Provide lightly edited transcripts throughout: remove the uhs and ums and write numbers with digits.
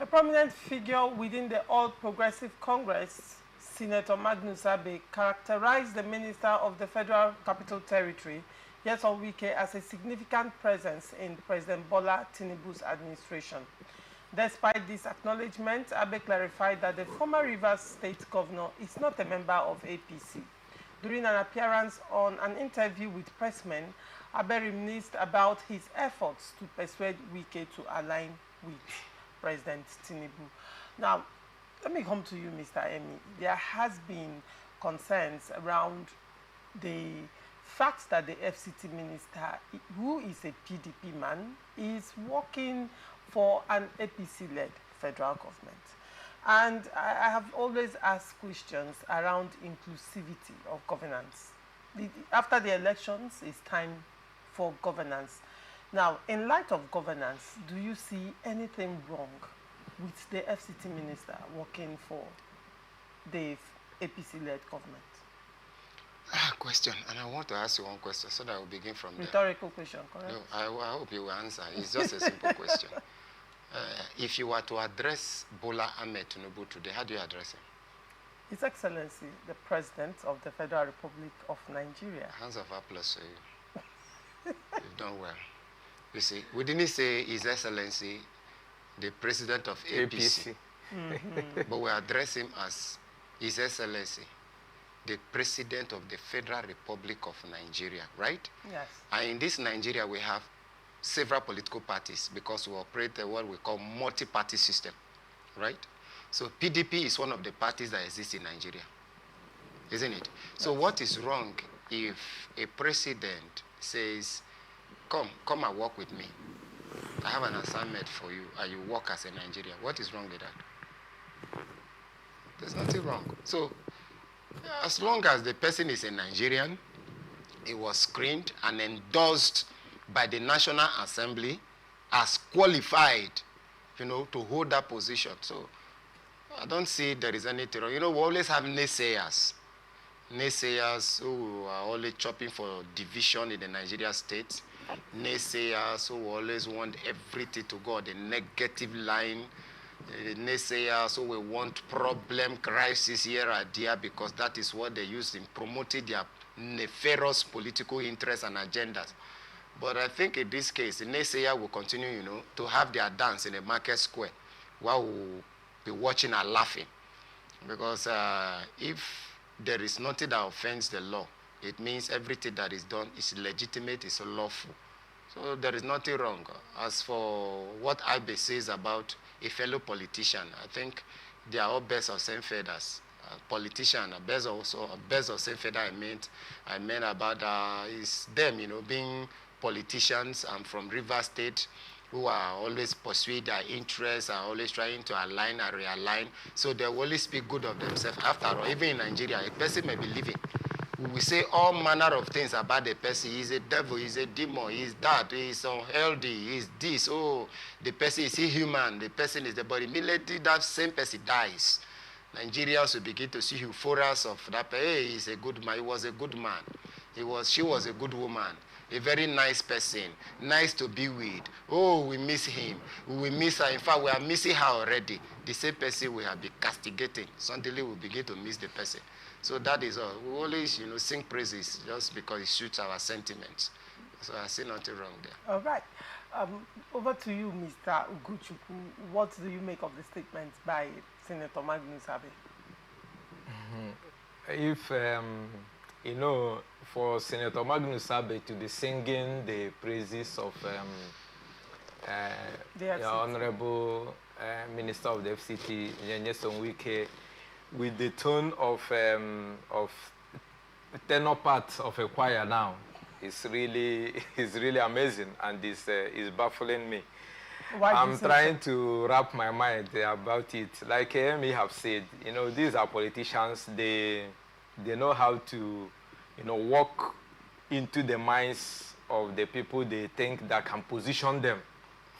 A prominent figure within the All Progressive Congress, Senator Magnus Abe, characterized the Minister of the Federal Capital Territory, Nyesom Wike, as a significant presence in President Bola Tinubu's administration. Despite this acknowledgement, Abe clarified that the former Rivers State Governor is not a member of APC. During an appearance on an interview with pressmen, Abe reminisced about his efforts to persuade Wike to align with President Tinubu. Now, let me come to you, Mr. Emi. There has been concerns around the fact that the FCT minister, who is a PDP man, is working for an APC-led federal government. And I have always asked questions around inclusivity of governance. After the elections, it's time for governance. Now, in light of governance, do you see anything wrong with the FCT minister working for the APC-led government? Question, and I want to ask you one question so that I will begin from there. Rhetorical question, correct? No, I hope you will answer. It's just a simple question. If you were to address Bola Tinubu today, how do you address him? His Excellency, the President of the Federal Republic of Nigeria. Hands of applause to you. You've done well. You see, we didn't say His Excellency, the President of APC. But we address him as His Excellency, the President of the Federal Republic of Nigeria, right? Yes. And in this Nigeria, we have several political parties because we operate what we call multi-party system, right? So PDP is one of the parties that exists in Nigeria, isn't it? So what is wrong if a president says, come and work with me. I have an assignment for you, and you work as a Nigerian. What is wrong with that? There's nothing wrong. So as long as the person is a Nigerian, he was screened and endorsed by the National Assembly as qualified, to hold that position. So I don't see there is anything wrong. We always have naysayers. Naysayers who are always chopping for division in the Nigeria state. Naysayers who always want everything to go on the negative line. Naysayers who will want problem, crisis here and there because that is what they use in promoting their nefarious political interests and agendas. But I think in this case, the naysayer will continue, to have their dance in a market square while we'll be watching and laughing. Because if there is nothing that offends the law, it means everything that is done is legitimate, is lawful. So there is nothing wrong. As for what Abe says about a fellow politician, I think they are all birds of same feathers. Politician, birds of same feather. I meant about is them, being politicians from River State who are always pursuing their interests, are always trying to align and realign. So they will always speak good of themselves. After all, even in Nigeria, a person may be living. We say all manner of things about the person. He's a devil, he's a demon, he's that, he's unhealthy, he's this. Oh, the person is human, the person is the body. Immediately that same person dies. Nigerians will begin to see euphorias of that. Hey, he's a good man. He was a good man. She was a good woman. A very nice person. Nice to be with. Oh, we miss him. We miss her. In fact, we are missing her already. The same person we have been castigating. Suddenly we begin to miss the person. So that is all. We always, sing praises just because it suits our sentiments. So I see nothing wrong there. All right. Over to you, Mr. Ugochukwu. What do you make of the statements by Senator Magnus Abe? If, for Senator Magnus Abe to be singing the praises of the Honorable Minister of the FCT, Nyesom Wike, with the tone of tenor part of a choir now, is really amazing and is baffling me. I'm trying to wrap my mind about it. Like Amy have said, these are politicians. They know how to, walk into the minds of the people they think that can position them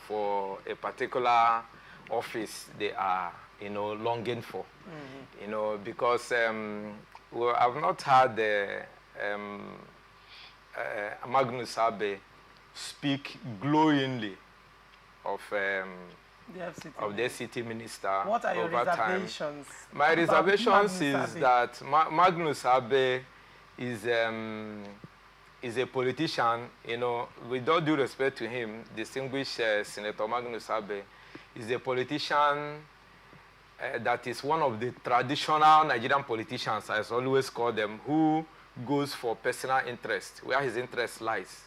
for a particular office they are, longing for. Because I've not had Magnus Abe speak glowingly of of the FCT minister. What are your reservations? My reservations is that Magnus Abe is a politician, you know, with all due respect to him, distinguished Senator Magnus Abe is a politician that is one of the traditional Nigerian politicians, as I always call them, who goes for personal interest, where his interest lies.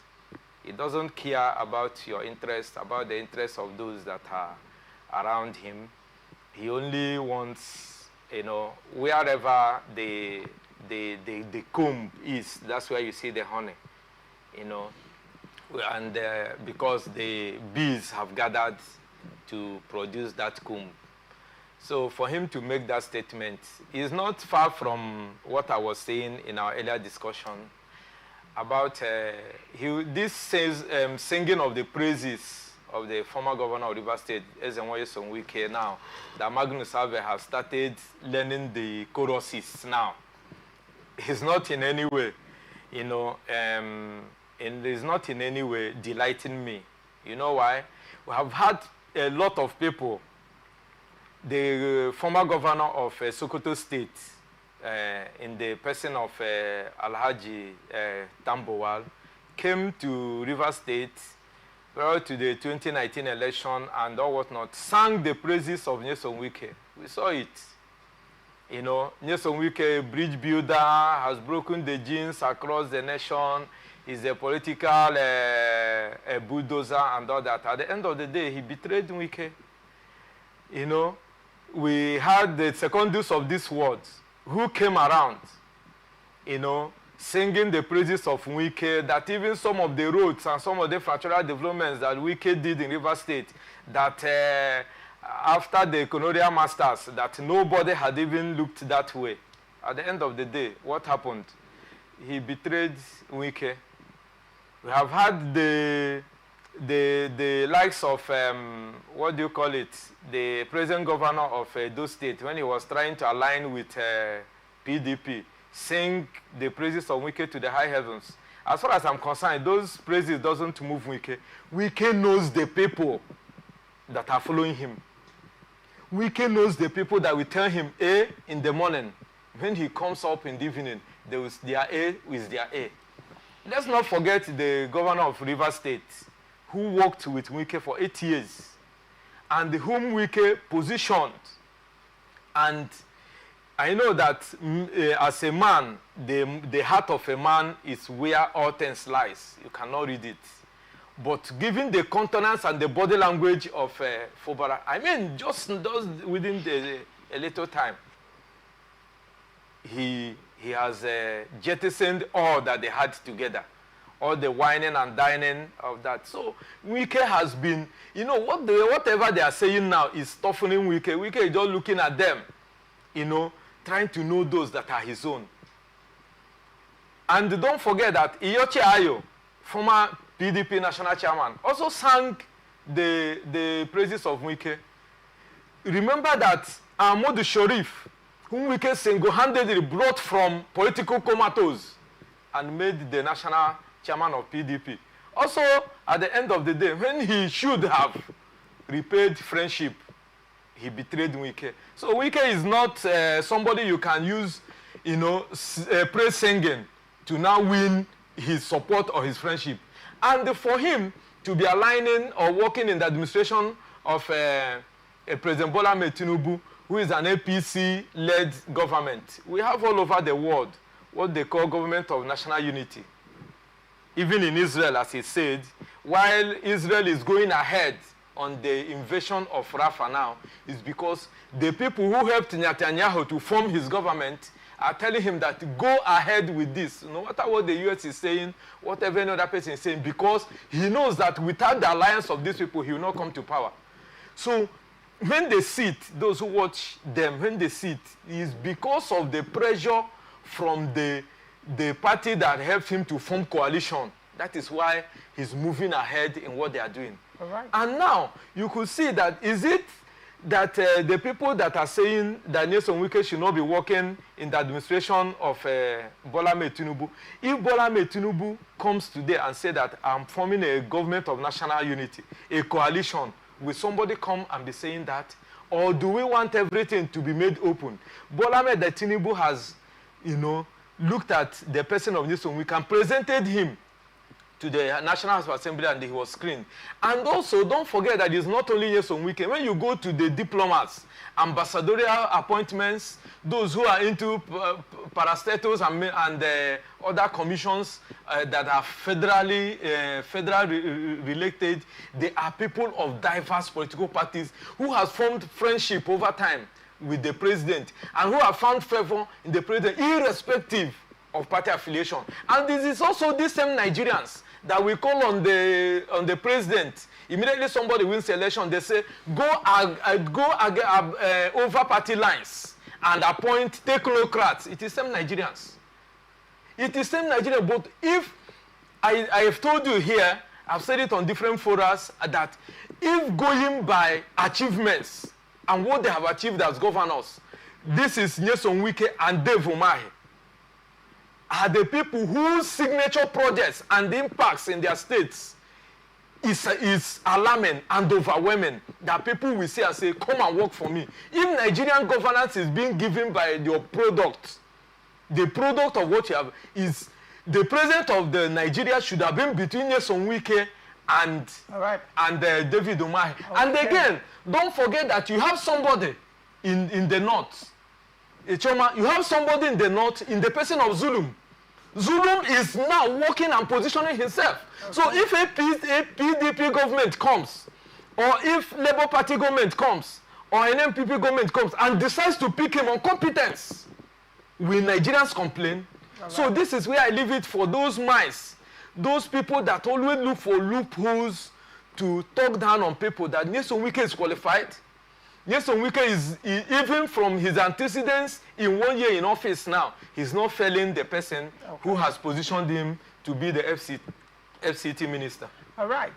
He doesn't care about your interest, about the interests of those that are around him. He only wants, you know, wherever the comb is, that's where you see the honey, you know, and because the bees have gathered to produce that comb. So for him to make that statement is not far from what I was saying in our earlier discussion about this says singing of the praises of the former governor of Rivers State, Nyesom Wike, now that Magnus Abe has started learning the choruses now. He's not in any way, you know, and is not in any way delighting me. You know why? We have had a lot of people. The former governor of Sokoto State, in the person of Alhaji Tambowal, came to Rivers State prior to the 2019 election and all whatnot, sang the praises of Nyesom Wike. We saw it. You know, Nyesom Wike, bridge builder, has broken the genes across the nation, is a political bulldozer and all that. At the end of the day, he betrayed Wike. You know, we had the secondus of these words who came around, you know, singing the praises of Wike, that even some of the roads and some of the infrastructural developments that Wike did in Rivers State, that after the colonial masters, that nobody had even looked that way. At the end of the day, what happened? He betrayed Wike. We have had the likes of, what do you call it, the present governor of Edo State, when he was trying to align with PDP, sing the praises of Wike to the high heavens. As far as I'm concerned, those praises doesn't move Wike. Wike knows the people that are following him. Wike knows the people that will tell him A in the morning. When he comes up in the evening, their A is their A. Let's not forget the governor of Rivers State, who worked with Wike for 8 years, and whom Wike positioned. And I know that as a man, the heart of a man is where all things lies. You cannot read it. But given the countenance and the body language of Fubara, I mean, just within a little time, he has jettisoned all that they had together. All the whining and dining of that. So Wike has been, you know, whatever they are saying now is toughening Wike. Wike is just looking at them, you know, trying to know those that are his own. And don't forget that Iyochi Ayo, former PDP national chairman, also sang the praises of Wike. Remember that Ahmadu Sharif, whom Wike single-handedly brought from political comatose and made the national chairman of PDP. Also, at the end of the day, when he should have repaid friendship, he betrayed Wike. So Wike is not somebody you can use, you know, praise singing to now win his support or his friendship. And for him to be aligning or working in the administration of President Bola Tinubu, who is an APC-led government, we have all over the world what they call government of national unity. Even in Israel, as he said, while Israel is going ahead on the invasion of Rafah now, is because the people who helped Netanyahu to form his government are telling him that go ahead with this, no matter what the US is saying, whatever any other person is saying, because he knows that without the alliance of these people, he will not come to power. So when they sit, those who watch them, when they sit, is because of the pressure from the party that helped him to form coalition. That is why he's moving ahead in what they are doing. All right. And now, you could see that, is it that the people that are saying that Nyesom Wike should not be working in the administration of Bola Tinubu, if Bola Tinubu comes today and say that I'm forming a government of national unity, a coalition will somebody come and be saying that? Or do we want everything to be made open? Bola Tinubu has, you know, looked at the person of Nyesom Wike and presented him to the National House of Assembly, and he was screened. And also, don't forget that it's not only Nyesom Wike. When you go to the diplomats, ambassadorial appointments, those who are into parastatus and other commissions that are federally related, they are people of diverse political parties who have formed friendship over time with the president and who have found favor in the president irrespective of party affiliation. And this is also these same Nigerians that we call on the president. Immediately somebody wins the election, they say, go over party lines and appoint technocrats. It is same Nigerians. It is same Nigerians, but if I have told you here, I've said it on different forums, that if going by achievements and what they have achieved as governors, this is Nyesom Wike and Dave Umahi, are the people whose signature projects and impacts in their states is alarming and overwhelming, that people will say and say, come and work for me. If Nigerian governance is being given by your product, the product of what you have is the president of the Nigeria should have been between Nyesom Wike and David Umahi. Okay. And again, don't forget that you have somebody in the north. You have somebody in the north, in the person of Zulum. Zulum is now working and positioning himself. Okay. So if a PDP government comes, or if Labour Party government comes, or an MPP government comes and decides to pick him on competence, will Nigerians complain? Right. So this is where I leave it for those minds, those people that always look for loopholes to talk down on people, that Nyesom Wike is qualified. Nyesom Wike is, even from his antecedents in 1 year in office now, he's not failing the person who has positioned him to be the FCT minister. All right.